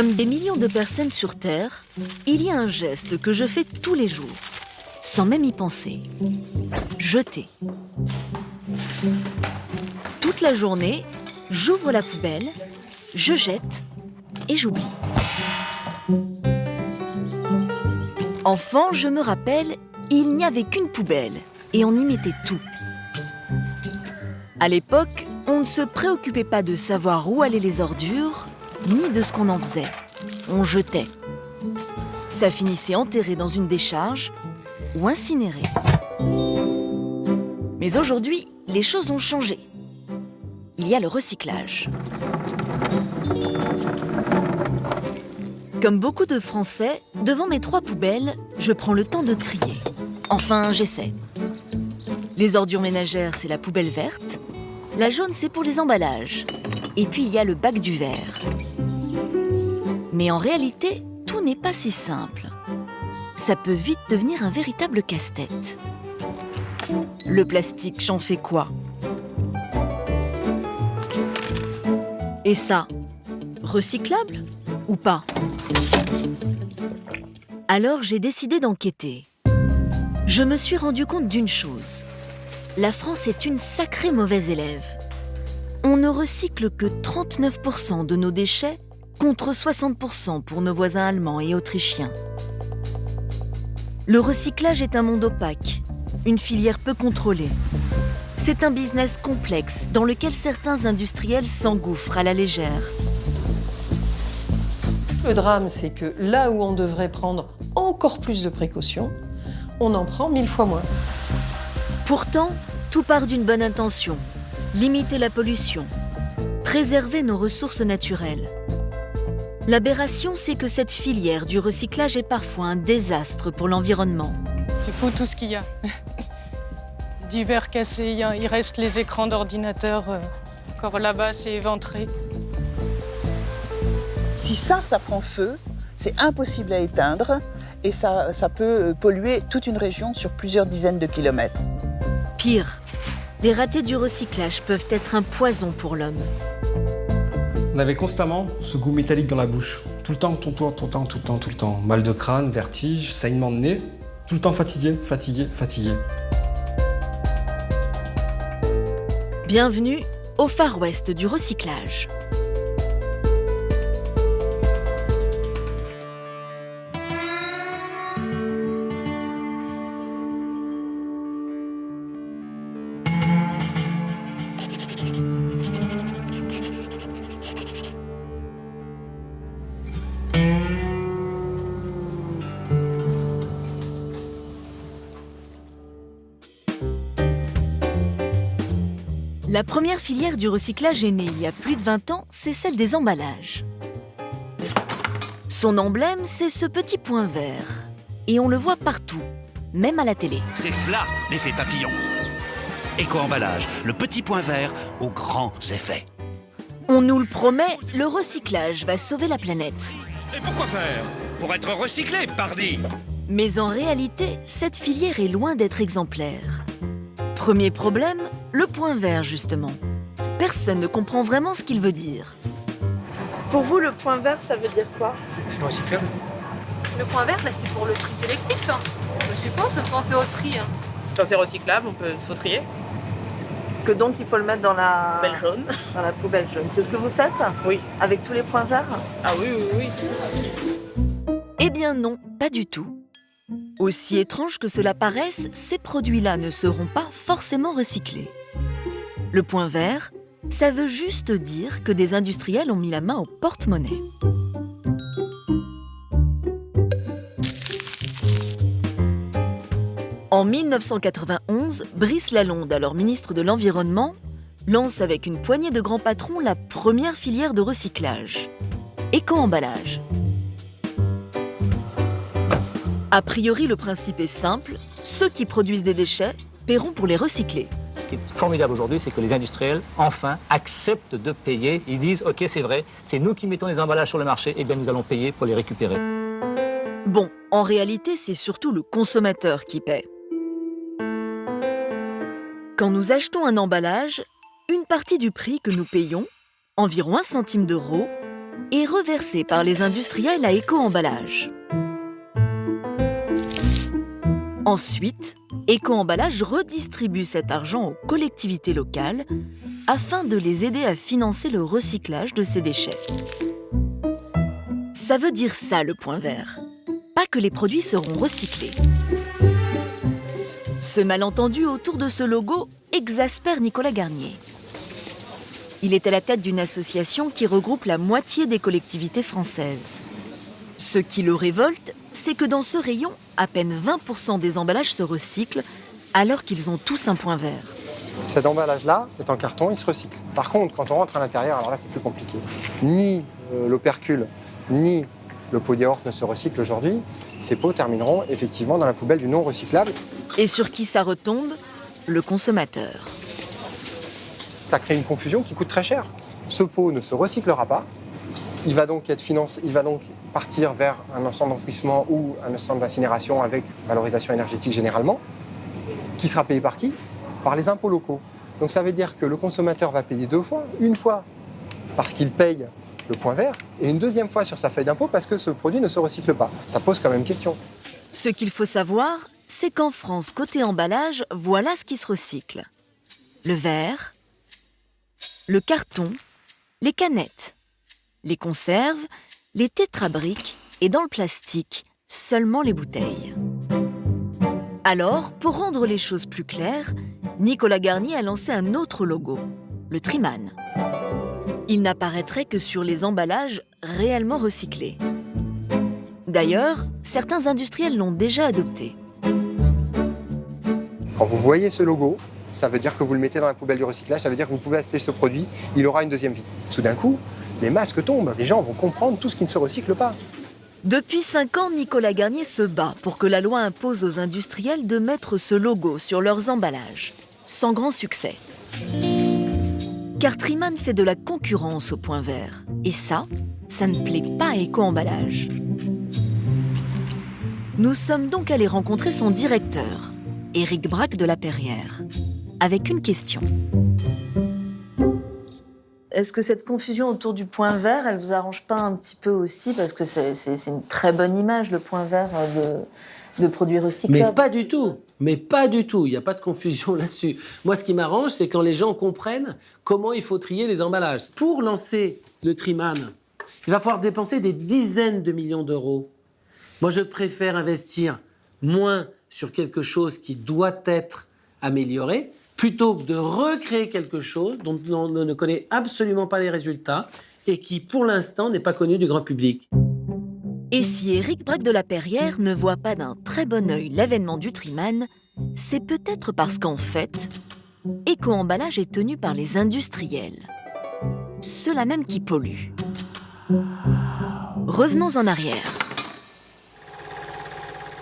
Comme des millions de personnes sur Terre, il y a un geste que je fais tous les jours, sans même y penser. Jeter. Toute la journée, j'ouvre la poubelle, je jette et j'oublie. Enfant, je me rappelle, il n'y avait qu'une poubelle et on y mettait tout. À l'époque, on ne se préoccupait pas de savoir où allaient les ordures, ni de ce qu'on en faisait. On jetait. Ça finissait enterré dans une décharge ou incinéré. Mais aujourd'hui, les choses ont changé. Il y a le recyclage. Comme beaucoup de Français, devant mes 3 poubelles, je prends le temps de trier. Enfin, j'essaie. Les ordures ménagères, c'est la poubelle verte. La jaune, c'est pour les emballages. Et puis, il y a le bac du verre. Mais en réalité, tout n'est pas si simple. Ça peut vite devenir un véritable casse-tête. Le plastique, j'en fais quoi? Et ça, recyclable ou pas? Alors j'ai décidé d'enquêter. Je me suis rendu compte d'une chose. La France est une sacrée mauvaise élève. On ne recycle que 39% de nos déchets contre 60% pour nos voisins allemands et autrichiens. Le recyclage est un monde opaque, une filière peu contrôlée. C'est un business complexe dans lequel certains industriels s'engouffrent à la légère. Le drame, c'est que là où on devrait prendre encore plus de précautions, on en prend 1000 fois moins. Pourtant, tout part d'une bonne intention. Limiter la pollution, préserver nos ressources naturelles. L'aberration, c'est que cette filière du recyclage est parfois un désastre pour l'environnement. C'est fou tout ce qu'il y a. Du verre cassé, il reste les écrans d'ordinateur. Encore là-bas, c'est éventré. Si ça prend feu, c'est impossible à éteindre et ça peut polluer toute une région sur plusieurs dizaines de kilomètres. Pire, des ratés du recyclage peuvent être un poison pour l'homme. On avait constamment ce goût métallique dans la bouche. Tout le temps. Mal de crâne, vertige, saignement de nez. Tout le temps fatigué. Bienvenue au Far West du recyclage. La première filière du recyclage est née il y a plus de 20 ans, c'est celle des emballages. Son emblème, c'est ce petit point vert. Et on le voit partout, même à la télé. C'est cela, l'effet papillon. Éco-emballage, le petit point vert aux grands effets. On nous le promet, le recyclage va sauver la planète. Et pourquoi faire? Pour être recyclé, pardi! Mais en réalité, cette filière est loin d'être exemplaire. Premier problème, le point vert justement. Personne ne comprend vraiment ce qu'il veut dire. Pour vous, le point vert, ça veut dire quoi? C'est recyclable? Le point vert, c'est pour le tri sélectif, je suppose. Pensez au tri. Quand c'est recyclable, faut trier. Que donc il faut le mettre dans la poubelle jaune. Dans la poubelle jaune. C'est ce que vous faites? Oui. Avec tous les points verts? Ah oui. Eh bien non, pas du tout. Aussi étrange que cela paraisse, ces produits-là ne seront pas forcément recyclés. Le point vert, ça veut juste dire que des industriels ont mis la main au porte-monnaie. En 1991, Brice Lalonde, alors ministre de l'Environnement, lance avec une poignée de grands patrons la première filière de recyclage. Éco-emballage. A priori, le principe est simple. Ceux qui produisent des déchets paieront pour les recycler. Ce qui est formidable aujourd'hui, c'est que les industriels, enfin, acceptent de payer. Ils disent, OK, c'est vrai, c'est nous qui mettons les emballages sur le marché, et bien nous allons payer pour les récupérer. Bon, en réalité, c'est surtout le consommateur qui paie. Quand nous achetons un emballage, une partie du prix que nous payons, environ 1 centime d'euro, est reversé par les industriels à Éco-emballage. Ensuite, Éco-emballage redistribue cet argent aux collectivités locales afin de les aider à financer le recyclage de ces déchets. Ça veut dire ça, le point vert. Pas que les produits seront recyclés. Ce malentendu autour de ce logo exaspère Nicolas Garnier. Il est à la tête d'une association qui regroupe la moitié des collectivités françaises. Ce qui le révolte, c'est que dans ce rayon, à peine 20% des emballages se recyclent, alors qu'ils ont tous un point vert. Cet emballage-là, c'est en carton, il se recycle. Par contre, quand on rentre à l'intérieur, alors là, c'est plus compliqué. Ni l'opercule, ni le pot de yaourt ne se recyclent aujourd'hui. Ces pots termineront effectivement dans la poubelle du non recyclable. Et sur qui ça retombe? Le consommateur. Ça crée une confusion qui coûte très cher. Ce pot ne se recyclera pas. Il va donc être financé, il va donc partir vers un ensemble d'enfouissement ou un ensemble d'incinération avec valorisation énergétique généralement, qui sera payé par qui? Par les impôts locaux. Donc ça veut dire que le consommateur va payer deux fois. Une fois parce qu'il paye le point vert et une deuxième fois sur sa feuille d'impôt parce que ce produit ne se recycle pas. Ça pose quand même question. Ce qu'il faut savoir, c'est qu'en France, côté emballage, voilà ce qui se recycle. Le verre, le carton, les canettes, les conserves, les tétrabriques et dans le plastique, seulement les bouteilles. Alors, pour rendre les choses plus claires, Nicolas Garnier a lancé un autre logo, le Triman. Il n'apparaîtrait que sur les emballages réellement recyclés. D'ailleurs, certains industriels l'ont déjà adopté. Quand vous voyez ce logo, ça veut dire que vous le mettez dans la poubelle du recyclage, ça veut dire que vous pouvez acheter ce produit, il aura une deuxième vie. Tout d'un coup, les masques tombent, les gens vont comprendre tout ce qui ne se recycle pas. Depuis 5 ans, Nicolas Garnier se bat pour que la loi impose aux industriels de mettre ce logo sur leurs emballages, sans grand succès. Car Triman fait de la concurrence au point vert. Et ça ne plaît pas à Éco-emballage. Nous sommes donc allés rencontrer son directeur, Éric Braque de la Perrière, avec une question. Est-ce que cette confusion autour du point vert, elle vous arrange pas un petit peu aussi? Parce que c'est une très bonne image, le point vert de produits recyclables. Mais pas du tout. Mais pas du tout. Il n'y a pas de confusion là-dessus. Moi, ce qui m'arrange, c'est quand les gens comprennent comment il faut trier les emballages. Pour lancer le Triman, il va falloir dépenser des dizaines de millions d'euros. Moi, je préfère investir moins sur quelque chose qui doit être amélioré, plutôt que de recréer quelque chose dont on ne connaît absolument pas les résultats et qui, pour l'instant, n'est pas connu du grand public. Et si Éric Braque de la Perrière ne voit pas d'un très bon œil l'avènement du Triman, c'est peut-être parce qu'en fait, Éco-emballage est tenu par les industriels. Ceux-là même qui polluent. Revenons en arrière.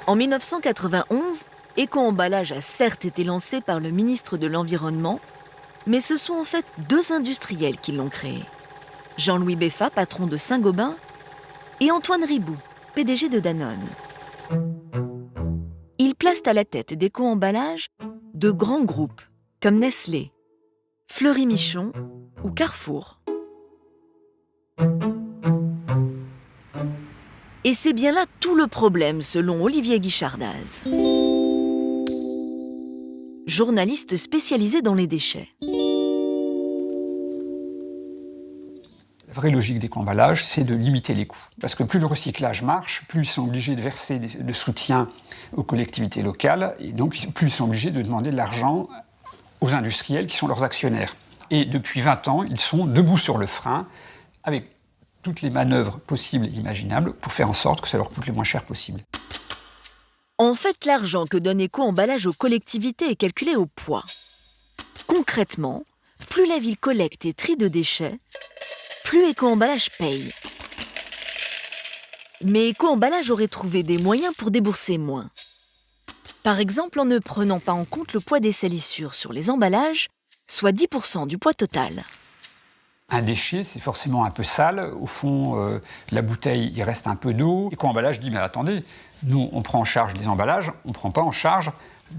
En 1991, Éco-emballage a certes été lancé par le ministre de l'Environnement, mais ce sont en fait deux industriels qui l'ont créé. Jean-Louis Beffa, patron de Saint-Gobain, et Antoine Riboud, PDG de Danone. Ils placent à la tête d'Éco-emballage de grands groupes comme Nestlé, Fleury-Michon ou Carrefour. Et c'est bien là tout le problème, selon Olivier Guichardaz, journaliste spécialisé dans les déchets. La vraie logique d'Éco-emballage, c'est de limiter les coûts. Parce que plus le recyclage marche, plus ils sont obligés de verser le soutien aux collectivités locales, et donc plus ils sont obligés de demander de l'argent aux industriels qui sont leurs actionnaires. Et depuis 20 ans, ils sont debout sur le frein, avec toutes les manœuvres possibles et imaginables pour faire en sorte que ça leur coûte le moins cher possible. En fait, l'argent que donne Éco-emballage aux collectivités est calculé au poids. Concrètement, plus la ville collecte et trie de déchets, plus Éco-emballage paye. Mais Éco-emballage aurait trouvé des moyens pour débourser moins. Par exemple, en ne prenant pas en compte le poids des salissures sur les emballages, soit 10% du poids total. Un déchet, c'est forcément un peu sale. Au fond, la bouteille, il reste un peu d'eau. Éco-emballage dit, mais attendez, nous, on prend en charge les emballages, on ne prend pas en charge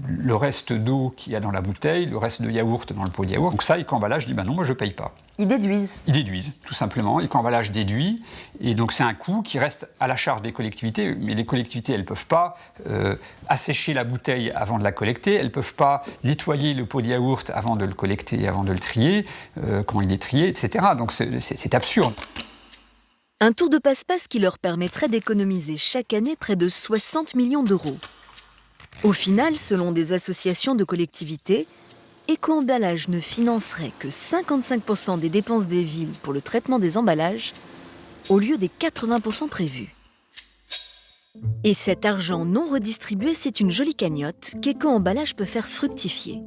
le reste d'eau qu'il y a dans la bouteille, le reste de yaourt dans le pot de yaourt. Donc ça, Éco-emballage dit, non, moi, je ne paye pas. Ils déduisent. Ils déduisent, tout simplement. Éco-emballage déduit. Et donc, c'est un coût qui reste à la charge des collectivités. Mais les collectivités, elles ne peuvent pas assécher la bouteille avant de la collecter. Elles ne peuvent pas nettoyer le pot de yaourt avant de le collecter, avant de le trier, quand il est trié, etc. Donc, c'est absurde. Un tour de passe-passe qui leur permettrait d'économiser chaque année près de 60 millions d'euros. Au final, selon des associations de collectivités, Éco-emballage ne financerait que 55% des dépenses des villes pour le traitement des emballages, au lieu des 80% prévus. Et cet argent non redistribué, c'est une jolie cagnotte qu'Éco-emballage peut faire fructifier.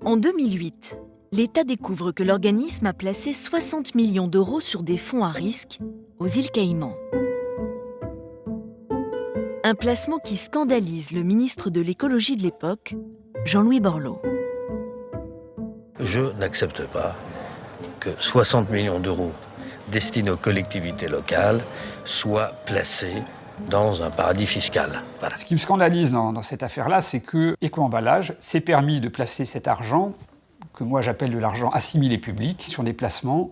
En 2008, l'État découvre que l'organisme a placé 60 millions d'euros sur des fonds à risque aux îles Caïmans. Un placement qui scandalise le ministre de l'écologie de l'époque, Jean-Louis Borloo. Je n'accepte pas que 60 millions d'euros destinés aux collectivités locales soient placés dans un paradis fiscal. Voilà. Ce qui me scandalise dans cette affaire-là, c'est que Éco-emballage s'est permis de placer cet argent, que moi j'appelle de l'argent assimilé public, sur des placements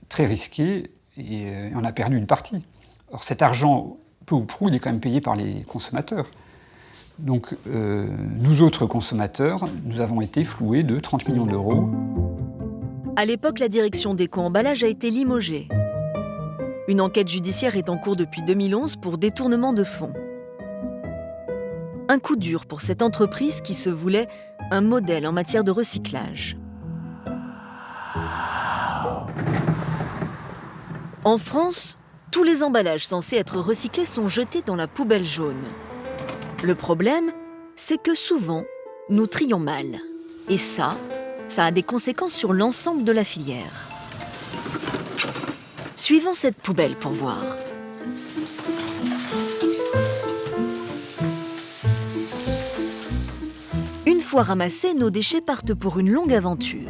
très risqués, et on a perdu une partie. Or cet argent, peu ou prou, il est quand même payé par les consommateurs. Donc nous autres consommateurs, nous avons été floués de 30 millions d'euros. À l'époque, la direction d'Éco-emballage a été limogée. Une enquête judiciaire est en cours depuis 2011 pour détournement de fonds. Un coup dur pour cette entreprise qui se voulait un modèle en matière de recyclage. En France, tous les emballages censés être recyclés sont jetés dans la poubelle jaune. Le problème, c'est que souvent, nous trions mal. Et ça a des conséquences sur l'ensemble de la filière. Suivons cette poubelle pour voir. Une fois ramassés, nos déchets partent pour une longue aventure.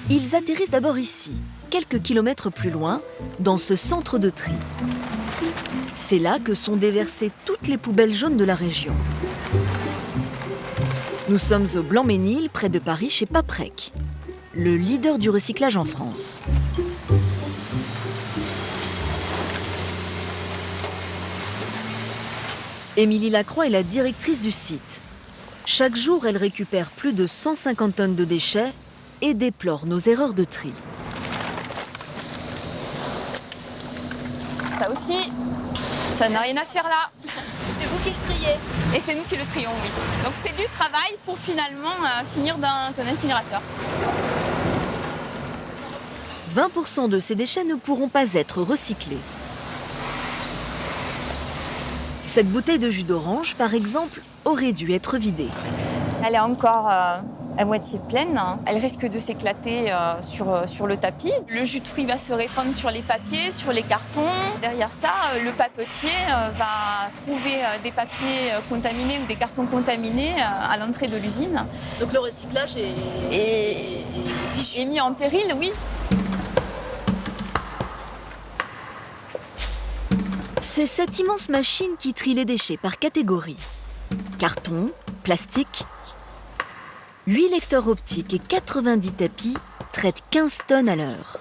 Ils atterrissent d'abord ici, quelques kilomètres plus loin, dans ce centre de tri. C'est là que sont déversées toutes les poubelles jaunes de la région. Nous sommes au Blanc-Ménil, près de Paris, chez Paprec, le leader du recyclage en France. Émilie Lacroix est la directrice du site. Chaque jour, elle récupère plus de 150 tonnes de déchets et déplore nos erreurs de tri. Ça aussi, ça n'a rien à faire là. C'est vous qui le triez. Et c'est nous qui le trions, oui. Donc c'est du travail pour finalement finir dans un incinérateur. 20% de ces déchets ne pourront pas être recyclés. Cette bouteille de jus d'orange, par exemple, aurait dû être vidée. Elle est encore à moitié pleine. Elle risque de s'éclater sur le tapis. Le jus de fruits va se répandre sur les papiers, sur les cartons. Derrière ça, le papetier va trouver des papiers contaminés ou des cartons contaminés à l'entrée de l'usine. Donc le recyclage est mis en péril, oui. C'est cette immense machine qui trie les déchets par catégorie. Carton, plastique. 8 lecteurs optiques et 90 tapis traitent 15 tonnes à l'heure.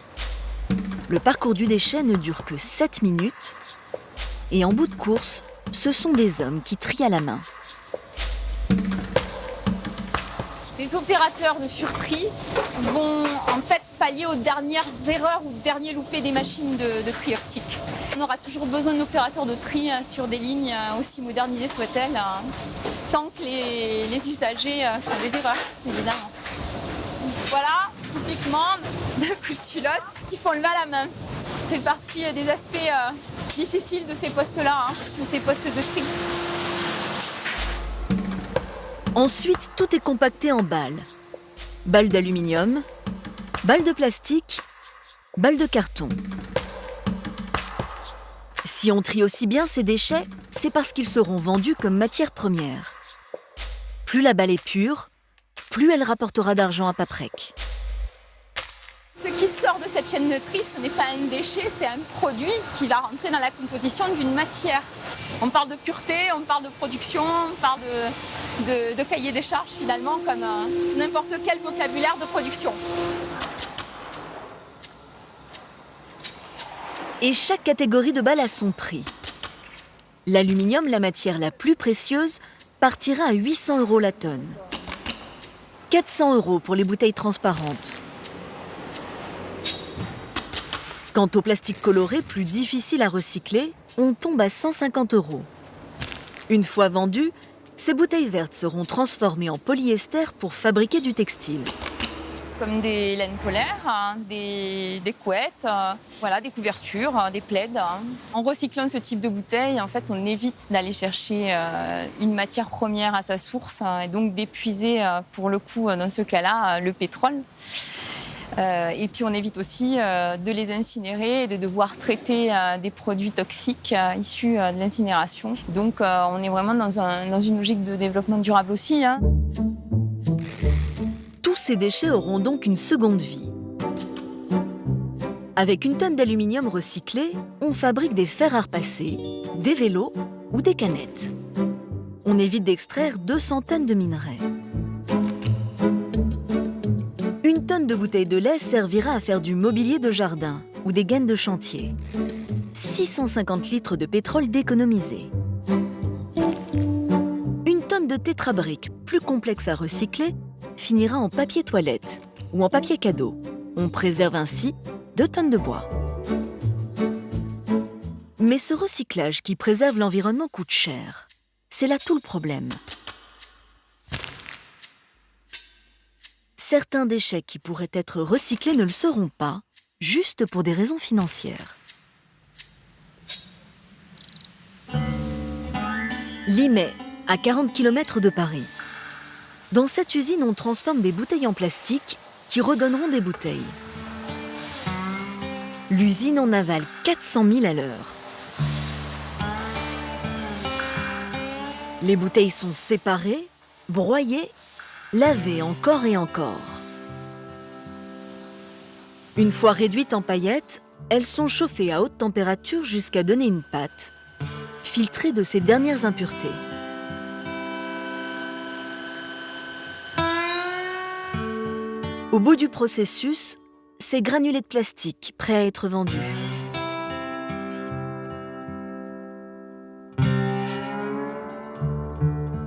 Le parcours du déchet ne dure que 7 minutes. Et en bout de course, ce sont des hommes qui trient à la main. Les opérateurs de surtri vont en fait pallier aux dernières erreurs ou derniers loupés des machines de tri optique. On aura toujours besoin d'opérateurs de tri sur des lignes aussi modernisées soient-elles, tant que les usagers font des erreurs, évidemment. Voilà, typiquement, deux couches culottes qui font lever à la main. C'est partie des aspects difficiles de ces postes-là, de ces postes de tri. Ensuite, tout est compacté en balles. Balles d'aluminium, balles de plastique, balles de carton. Si on trie aussi bien ces déchets, c'est parce qu'ils seront vendus comme matière première. Plus la balle est pure, plus elle rapportera d'argent à Paprec. Ce qui sort de cette chaîne de tri, ce n'est pas un déchet, c'est un produit qui va rentrer dans la composition d'une matière. On parle de pureté, on parle de production, on parle de cahier des charges finalement, comme n'importe quel vocabulaire de production. Et chaque catégorie de balles a son prix. L'aluminium, la matière la plus précieuse, partira à 800 € la tonne. 400 € pour les bouteilles transparentes. Quant au plastique coloré, plus difficile à recycler, on tombe à 150 €. Une fois vendues, ces bouteilles vertes seront transformées en polyester pour fabriquer du textile. Comme des laines polaires, des couettes, voilà, des couvertures, des plaids. En recyclant ce type de bouteilles, en fait, on évite d'aller chercher une matière première à sa source et donc d'épuiser, pour le coup, dans ce cas-là, le pétrole. Et puis on évite aussi de les incinérer et de devoir traiter des produits toxiques issus de l'incinération. Donc on est vraiment dans une logique de développement durable aussi. Tous ces déchets auront donc une seconde vie. Avec une tonne d'aluminium recyclé, on fabrique des fers à repasser, des vélos ou des canettes. On évite d'extraire 200 tonnes de minerais. Une tonne de bouteilles de lait servira à faire du mobilier de jardin ou des gaines de chantier. 650 litres de pétrole d'économiser. Une tonne de tétrabriques, plus complexe à recycler, finira en papier toilette ou en papier cadeau. On préserve ainsi 2 tonnes de bois. Mais ce recyclage qui préserve l'environnement coûte cher. C'est là tout le problème. Certains déchets qui pourraient être recyclés ne le seront pas, juste pour des raisons financières. Limay, à 40 km de Paris. Dans cette usine, on transforme des bouteilles en plastique qui redonneront des bouteilles. L'usine en avale 400 000 à l'heure. Les bouteilles sont séparées, broyées, lavées encore et encore. Une fois réduites en paillettes, elles sont chauffées à haute température jusqu'à donner une pâte, filtrée de ses dernières impuretés. Au bout du processus, c'est granulés de plastique prêts à être vendus.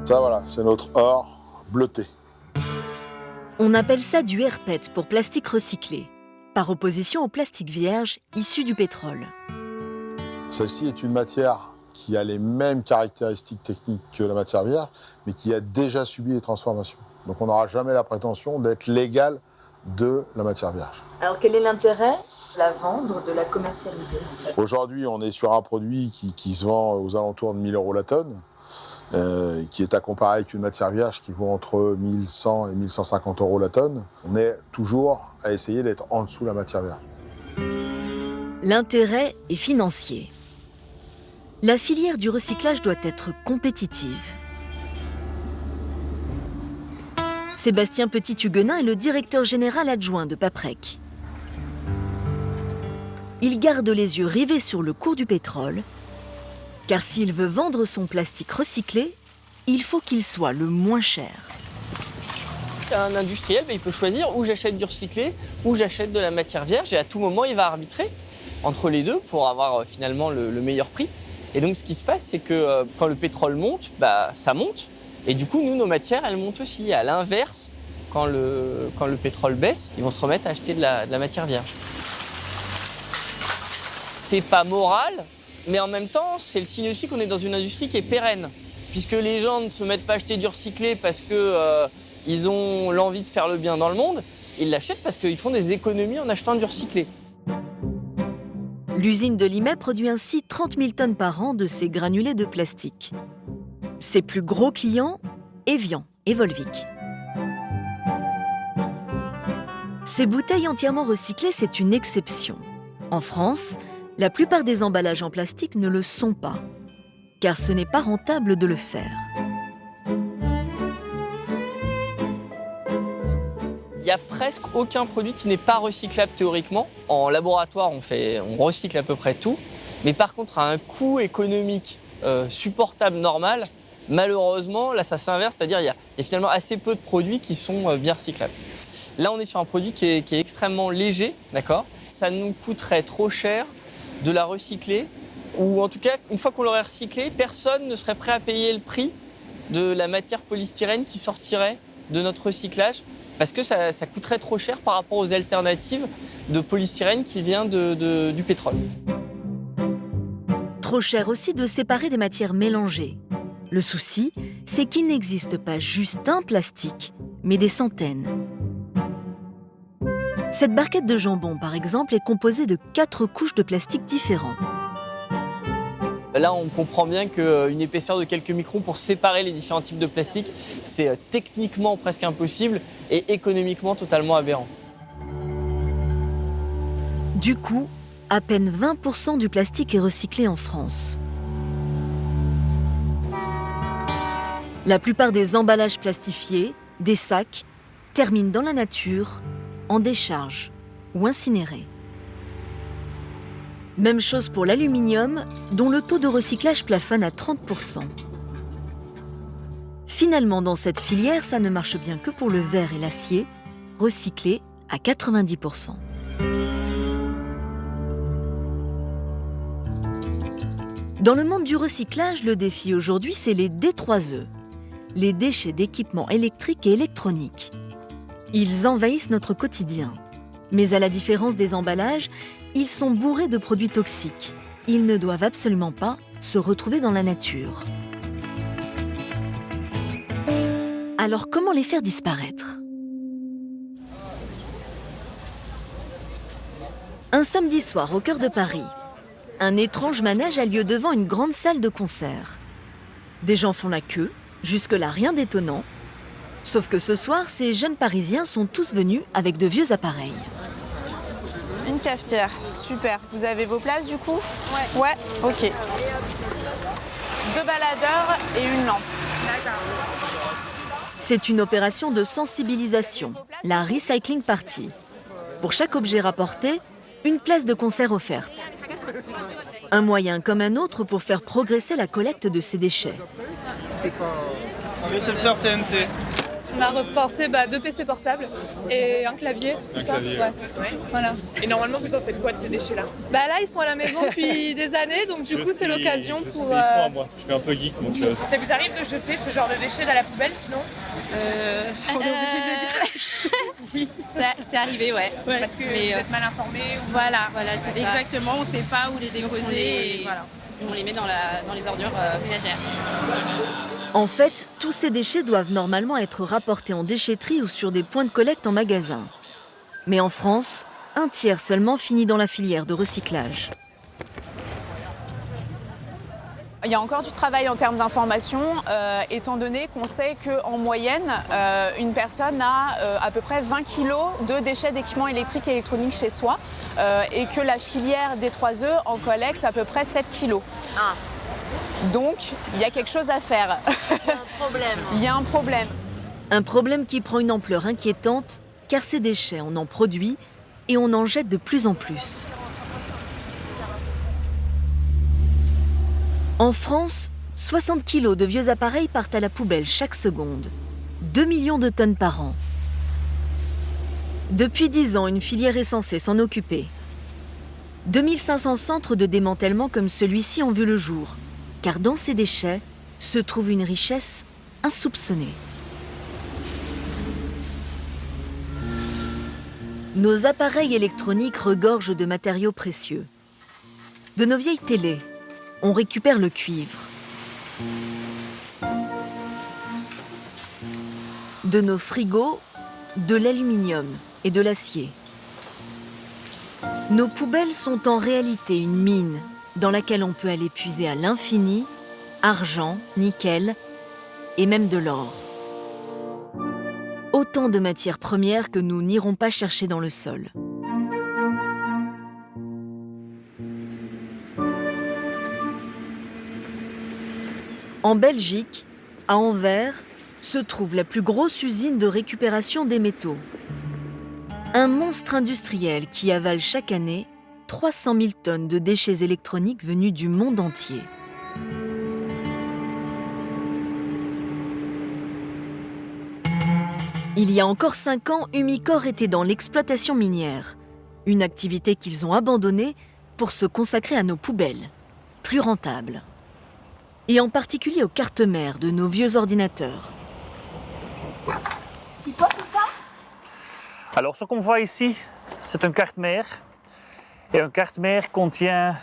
Ça voilà, c'est notre or bleuté. On appelle ça du RPET pour plastique recyclé, par opposition au plastique vierge issu du pétrole. Celle-ci est une matière qui a les mêmes caractéristiques techniques que la matière vierge, mais qui a déjà subi des transformations. Donc on n'aura jamais la prétention d'être l'égal de la matière vierge. Alors quel est l'intérêt de la vendre, de la commercialiser en fait? Aujourd'hui, on est sur un produit qui se vend aux alentours de 1 000 € la tonne, qui est à comparer avec une matière vierge qui vaut entre 1 100 et 1 150 € la tonne. On est toujours à essayer d'être en dessous de la matière vierge. L'intérêt est financier. La filière du recyclage doit être compétitive. Sébastien Petit-Huguenin est le directeur général adjoint de Paprec. Il garde les yeux rivés sur le cours du pétrole, car s'il veut vendre son plastique recyclé, il faut qu'il soit le moins cher. Un industriel, il peut choisir où j'achète du recyclé, où j'achète de la matière vierge, et à tout moment, il va arbitrer entre les deux pour avoir finalement le meilleur prix. Et donc, ce qui se passe, c'est que quand le pétrole monte, ça monte. Et du coup, nous, nos matières, elles montent aussi. À l'inverse, quand le pétrole baisse, ils vont se remettre à acheter de la matière vierge. C'est pas moral, mais en même temps, c'est le signe aussi qu'on est dans une industrie qui est pérenne. Puisque les gens ne se mettent pas à acheter du recyclé parce qu'ils ont l'envie de faire le bien dans le monde, ils l'achètent parce qu'ils font des économies en achetant du recyclé. L'usine de Limay produit ainsi 30 000 tonnes par an de ces granulés de plastique. Ses plus gros clients, Evian et Volvic. Ces bouteilles entièrement recyclées, c'est une exception. En France, la plupart des emballages en plastique ne le sont pas, car ce n'est pas rentable de le faire. Il n'y a presque aucun produit qui n'est pas recyclable théoriquement. En laboratoire, on recycle à peu près tout. Mais par contre, à un coût économique supportable, normal, malheureusement, là, ça s'inverse. C'est-à-dire qu'il y a finalement assez peu de produits qui sont bien recyclables. Là, on est sur un produit qui est extrêmement léger, d'accord ? Ça nous coûterait trop cher de la recycler. Ou en tout cas, une fois qu'on l'aurait recyclée, personne ne serait prêt à payer le prix de la matière polystyrène qui sortirait de notre recyclage. Parce que ça coûterait trop cher par rapport aux alternatives de polystyrène qui vient du pétrole. Trop cher aussi de séparer des matières mélangées. Le souci, c'est qu'il n'existe pas juste un plastique, mais des centaines. Cette barquette de jambon, par exemple, est composée de 4 couches de plastique différents. Là, on comprend bien qu'une épaisseur de quelques microns pour séparer les différents types de plastique, c'est techniquement presque impossible et économiquement totalement aberrant. Du coup, à peine 20% du plastique est recyclé en France. La plupart des emballages plastifiés, des sacs, terminent dans la nature, en décharge ou incinérés. Même chose pour l'aluminium, dont le taux de recyclage plafonne à 30%. Finalement, dans cette filière, ça ne marche bien que pour le verre et l'acier, recyclés à 90%. Dans le monde du recyclage, le défi aujourd'hui, c'est les D3E, les déchets d'équipements électriques et électroniques. Ils envahissent notre quotidien. Mais à la différence des emballages, ils sont bourrés de produits toxiques. Ils ne doivent absolument pas se retrouver dans la nature. Alors comment les faire disparaître ? Un samedi soir au cœur de Paris, un étrange manège a lieu devant une grande salle de concert. Des gens font la queue, jusque-là rien d'étonnant. Sauf que ce soir, ces jeunes Parisiens sont tous venus avec de vieux appareils. Une cafetière, super. Vous avez vos places du coup ? Ouais, ok. 2 baladeurs et une lampe. D'accord. C'est une opération de sensibilisation, la Recycling Party. Pour chaque objet rapporté, une place de concert offerte. Un moyen comme un autre pour faire progresser la collecte de ces déchets. C'est quoi ? Récepteur TNT. On a reporté 2 PC portables et un clavier, c'est ça ? Clavier, ouais. Voilà. Et normalement, vous en faites quoi de ces déchets-là ? Là, ils sont à la maison depuis des années, donc du coup, c'est l'occasion pour... Ils sont à moi, je suis un peu geek, donc... Ça vous arrive de jeter ce genre de déchets dans la poubelle, sinon On est obligé de le dire. Oui, c'est arrivé, ouais. Parce que vous êtes mal informés ou... Voilà, c'est ça. Exactement, on ne sait pas où les déposer. Voilà. On les met dans les ordures ménagères. En fait, tous ces déchets doivent normalement être rapportés en déchetterie ou sur des points de collecte en magasin. Mais en France, 1/3 seulement finit dans la filière de recyclage. Il y a encore du travail en termes d'information, étant donné qu'on sait qu'en moyenne, une personne a à peu près 20 kg de déchets d'équipements électriques et électroniques chez soi, et que la filière des 3E en collecte à peu près 7 kg. Ah. Donc, il y a quelque chose à faire. Il y a un problème. Un problème qui prend une ampleur inquiétante, car ces déchets, on en produit et on en jette de plus en plus. En France, 60 kilos de vieux appareils partent à la poubelle chaque seconde. 2 millions de tonnes par an. Depuis 10 ans, une filière est censée s'en occuper. 2500 centres de démantèlement comme celui-ci ont vu le jour, car dans ces déchets se trouve une richesse insoupçonnée. Nos appareils électroniques regorgent de matériaux précieux. De nos vieilles télés, on récupère le cuivre. De nos frigos, de l'aluminium et de l'acier. Nos poubelles sont en réalité une mine dans laquelle on peut aller puiser à l'infini argent, nickel et même de l'or. Autant de matières premières que nous n'irons pas chercher dans le sol. En Belgique, à Anvers, se trouve la plus grosse usine de récupération des métaux. Un monstre industriel qui avale chaque année 300 000 tonnes de déchets électroniques venus du monde entier. Il y a encore 5 ans, Umicore était dans l'exploitation minière, une activité qu'ils ont abandonnée pour se consacrer à nos poubelles, plus rentables. Et en particulier aux cartes mères de nos vieux ordinateurs. C'est quoi tout ça? Alors, ce qu'on voit ici, c'est une carte mère. Et une carte mère contient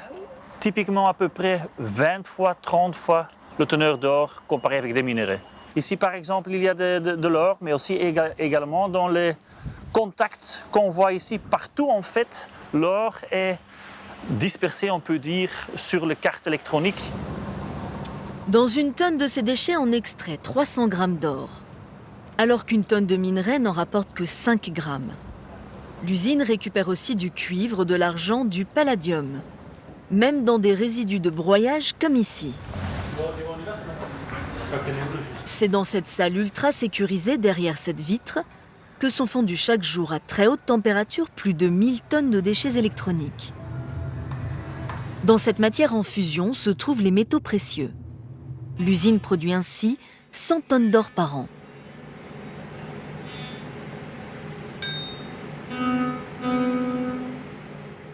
typiquement à peu près 20 fois, 30 fois le teneur d'or comparé avec des minerais. Ici, par exemple, il y a de l'or, mais aussi également dans les contacts qu'on voit ici. Partout, en fait, l'or est dispersé, on peut dire, sur les cartes électroniques. Dans une tonne de ces déchets, on extrait 300 grammes d'or, alors qu'une tonne de minerai n'en rapporte que 5 grammes. L'usine récupère aussi du cuivre, de l'argent, du palladium, même dans des résidus de broyage comme ici. C'est dans cette salle ultra sécurisée, derrière cette vitre, que sont fondus chaque jour à très haute température plus de 1000 tonnes de déchets électroniques. Dans cette matière en fusion se trouvent les métaux précieux. L'usine produit ainsi 100 tonnes d'or par an.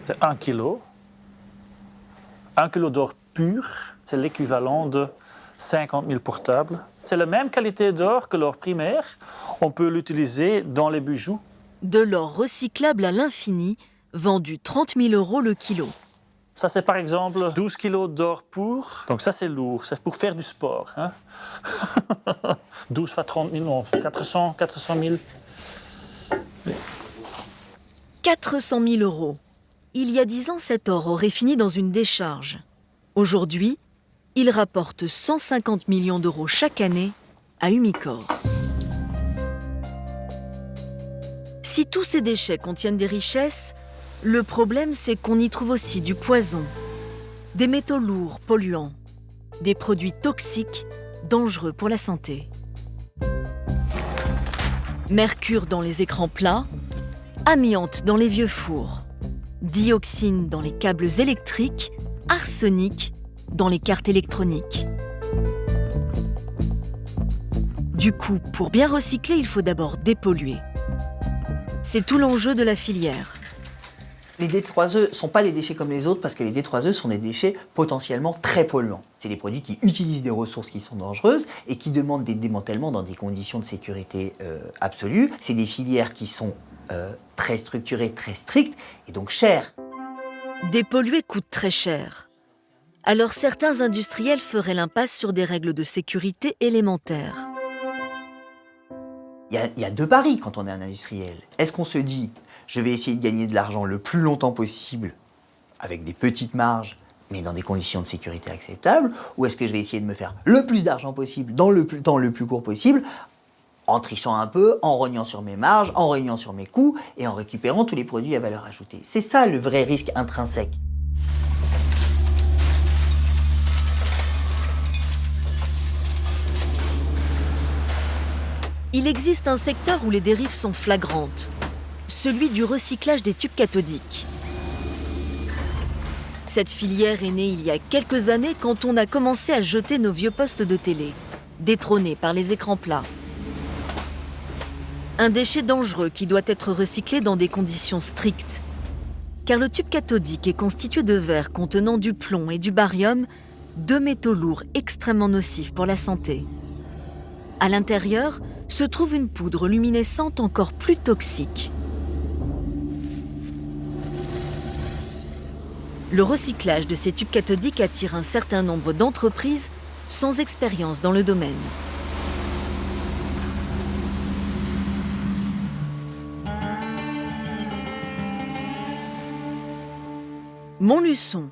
C'est 1 kilo. 1 kilo d'or pur, c'est l'équivalent de 50 000 portables. C'est la même qualité d'or que l'or primaire. On peut l'utiliser dans les bijoux. De l'or recyclable à l'infini, vendu 30 000 € le kilo. Ça, c'est par exemple 12 kilos d'or pur. Donc ça, c'est lourd. C'est pour faire du sport. Hein. 12 fois 30 000, non, 400 000. Oui. 400 000 €. Il y a 10 ans, cet or aurait fini dans une décharge. Aujourd'hui, il rapporte 150 millions d'euros chaque année à Umicore. Si tous ces déchets contiennent des richesses, le problème c'est qu'on y trouve aussi du poison, des métaux lourds polluants, des produits toxiques dangereux pour la santé. Mercure dans les écrans plats, amiante dans les vieux fours, dioxine dans les câbles électriques, arsenic dans les cartes électroniques. Du coup, pour bien recycler, il faut d'abord dépolluer. C'est tout l'enjeu de la filière. Les D3E ne sont pas des déchets comme les autres parce que les D3E sont des déchets potentiellement très polluants. C'est des produits qui utilisent des ressources qui sont dangereuses et qui demandent des démantèlements dans des conditions de sécurité absolues. C'est des filières qui sont très structurées, très strictes et donc chères. Dépolluer coûte très cher. Alors certains industriels feraient l'impasse sur des règles de sécurité élémentaires. Il y a deux paris quand on est un industriel. Est-ce qu'on se dit, je vais essayer de gagner de l'argent le plus longtemps possible, avec des petites marges, mais dans des conditions de sécurité acceptables, ou est-ce que je vais essayer de me faire le plus d'argent possible dans le plus court possible, en trichant un peu, en rognant sur mes marges, en rognant sur mes coûts, et en récupérant tous les produits à valeur ajoutée. C'est ça le vrai risque intrinsèque. Il existe un secteur où les dérives sont flagrantes, celui du recyclage des tubes cathodiques. Cette filière est née il y a quelques années quand on a commencé à jeter nos vieux postes de télé, détrônés par les écrans plats. Un déchet dangereux qui doit être recyclé dans des conditions strictes. Car le tube cathodique est constitué de verre contenant du plomb et du barium, deux métaux lourds extrêmement nocifs pour la santé. À l'intérieur se trouve une poudre luminescente encore plus toxique. Le recyclage de ces tubes cathodiques attire un certain nombre d'entreprises sans expérience dans le domaine. Montluçon,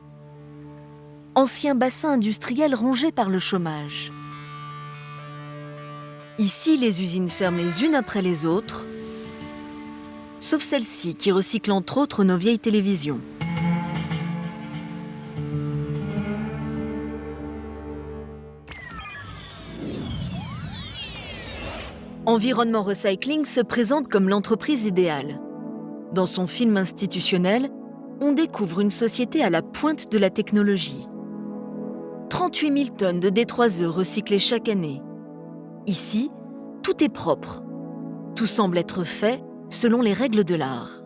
ancien bassin industriel rongé par le chômage. Ici, les usines ferment les unes après les autres, sauf celle-ci qui recycle entre autres nos vieilles télévisions. Environnement Recycling se présente comme l'entreprise idéale. Dans son film institutionnel, on découvre une société à la pointe de la technologie. 38 000 tonnes de D3E recyclées chaque année. Ici, tout est propre. Tout semble être fait selon les règles de l'art.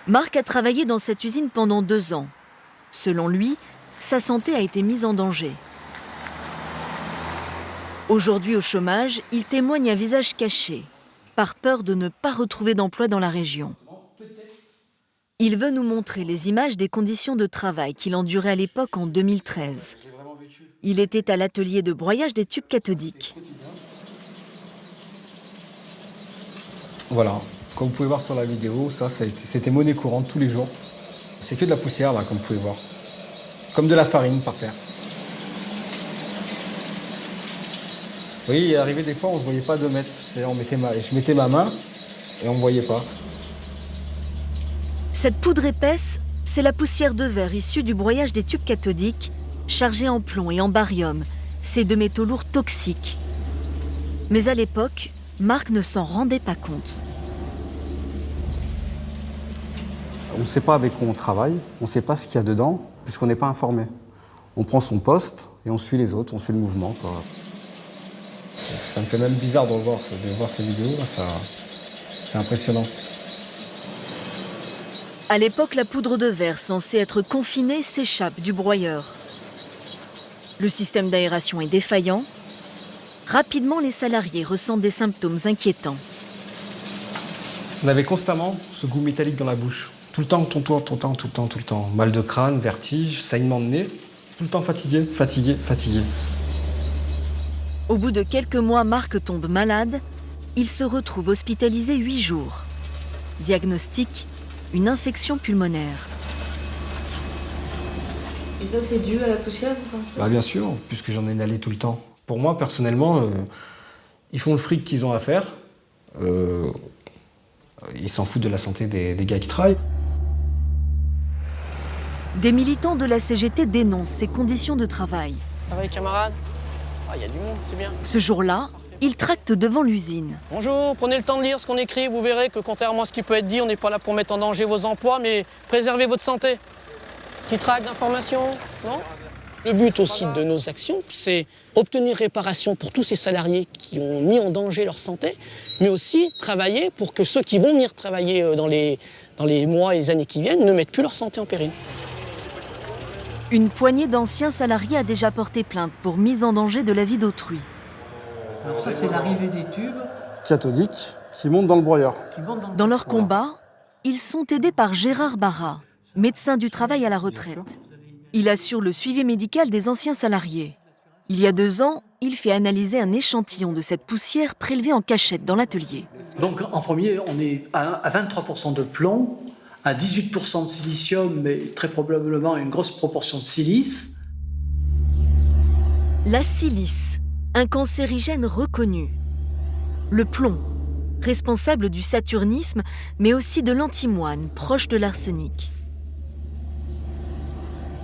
Marc a travaillé dans cette usine pendant 2 ans. Selon lui, sa santé a été mise en danger. Aujourd'hui au chômage, il témoigne à visage caché, par peur de ne pas retrouver d'emploi dans la région. Il veut nous montrer les images des conditions de travail qu'il endurait à l'époque en 2013. Il était à l'atelier de broyage des tubes cathodiques. Voilà, comme vous pouvez voir sur la vidéo, ça c'était monnaie courante tous les jours. C'est que de la poussière là, comme vous pouvez voir. Comme de la farine par terre. Vous voyez, il est arrivé des fois, on ne se voyait pas 2 mètres. C'est-à-dire, je mettais ma main et on ne me voyait pas. Cette poudre épaisse, c'est la poussière de verre issue du broyage des tubes cathodiques, chargée en plomb et en barium, ces 2 métaux lourds toxiques. Mais à l'époque, Marc ne s'en rendait pas compte. On ne sait pas avec quoi on travaille, on ne sait pas ce qu'il y a dedans, puisqu'on n'est pas informé. On prend son poste et on suit les autres, on suit le mouvement, quoi. Ça me fait même bizarre de voir ces vidéos, c'est impressionnant. À l'époque, la poudre de verre censée être confinée s'échappe du broyeur. Le système d'aération est défaillant. Rapidement, les salariés ressentent des symptômes inquiétants. On avait constamment ce goût métallique dans la bouche. Tout le temps. Mal de crâne, vertige, saignement de nez. Tout le temps fatigué. Au bout de quelques mois, Marc tombe malade. Il se retrouve hospitalisé 8 jours. Diagnostic, une infection pulmonaire. Et ça, c'est dû à la poussière, vous pensez ? Bien sûr, puisque j'en ai inhalé tout le temps. Pour moi, personnellement, ils font le fric qu'ils ont à faire. Ils s'en foutent de la santé des gars qui travaillent. Des militants de la CGT dénoncent ces conditions de travail. Ça va les camarades ? Il y a du monde, c'est bien. Ce jour-là, ils tractent devant l'usine. Bonjour, prenez le temps de lire ce qu'on écrit, vous verrez que contrairement à ce qui peut être dit, on n'est pas là pour mettre en danger vos emplois, mais préserver votre santé. Petit tract d'information, non ? Le but aussi de nos actions, c'est obtenir réparation pour tous ces salariés qui ont mis en danger leur santé, mais aussi travailler pour que ceux qui vont venir travailler dans les mois et les années qui viennent ne mettent plus leur santé en péril. Une poignée d'anciens salariés a déjà porté plainte pour mise en danger de la vie d'autrui. Alors ça, c'est l'arrivée des tubes cathodiques qui montent dans le broyeur. Dans leur combat, ils sont aidés par Gérard Barra, médecin du travail à la retraite. Il assure le suivi médical des anciens salariés. Il y a 2 ans, il fait analyser un échantillon de cette poussière prélevée en cachette dans l'atelier. Donc en premier, on est à 23% de plomb, à 18% de silicium, mais très probablement une grosse proportion de silice. La silice, un cancérigène reconnu. Le plomb, responsable du saturnisme, mais aussi de l'antimoine, proche de l'arsenic.